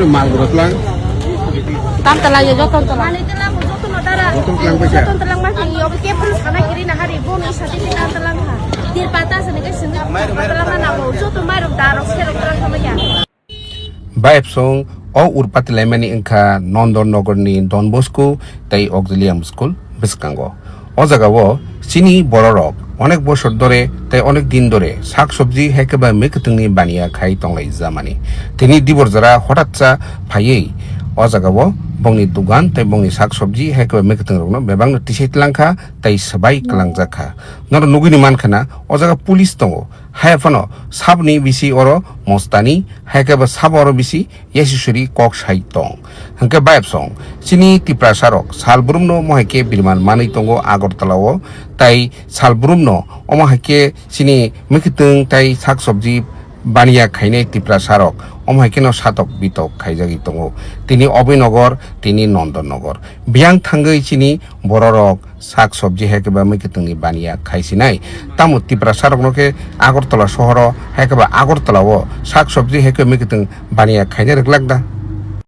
Malgro lang. Tanta lang ya joton to lang. Manito lang joton no dara. Joton lang ba siya? Joton lang ma ki ob ke pun sana kiri na hari bon isa ti tanta lang ha. Dir pata sa nega sindi. Tanta lang na mo joton marum daro sero kurang sama ya. Baip song o urpati lemani ingka Nondon Nogor ni Don Bosco tai Auxilium School Biskango. O jagawo sini bororok অনেক বছর ধরে তাই অনেক দিন ধরে শাকসবজি হেকেবা মেকতংনি বানিয়া খাই তংলাই জামানি তিনি দিবর যারা হঠাৎ চা ফাইয়েই অজাগাবো বংনি দুগান তাই বংনি শাকসবজি হেকেবা মেকতং রগনো বেবাং টিসাইত লাংখা তাই সবাই কালাংজাখা নর নুগুনি মানখানা অজাগা পুলিশ দङो হায়াফানো সাবনি বিসি অর মস্তানি হেকেবা সাব অর বিসি ইয়াসিসুরি কক সাই তং হংকে বাইব সং সিনি তিপ্রা সারক সালবুরুমনো মহাকে বিরমান মাनै দङो আগরতলাও তাই সালবুরুমনো অমহাকে সিনি মেকতং তাই শাকসবজি বানিয়া খাইনাই তিপ্রা সারক অমহাকেনো সাতক বিতক খাইজাগি দङो তিনি অবিনগর তিনি নন্দননগর বিয়াং থাঙ্গৈ সিনি বড়রক শাকসবজি হেকেবা মেকতংনি বানিয়া খাইছিনাই তামু তিপ্রা সারকনকে আগরতলা শহর হেকেবা আগরতলাও শাকসবজি হেকে মেকতং বানিয়া খাইনা রেগলাগদা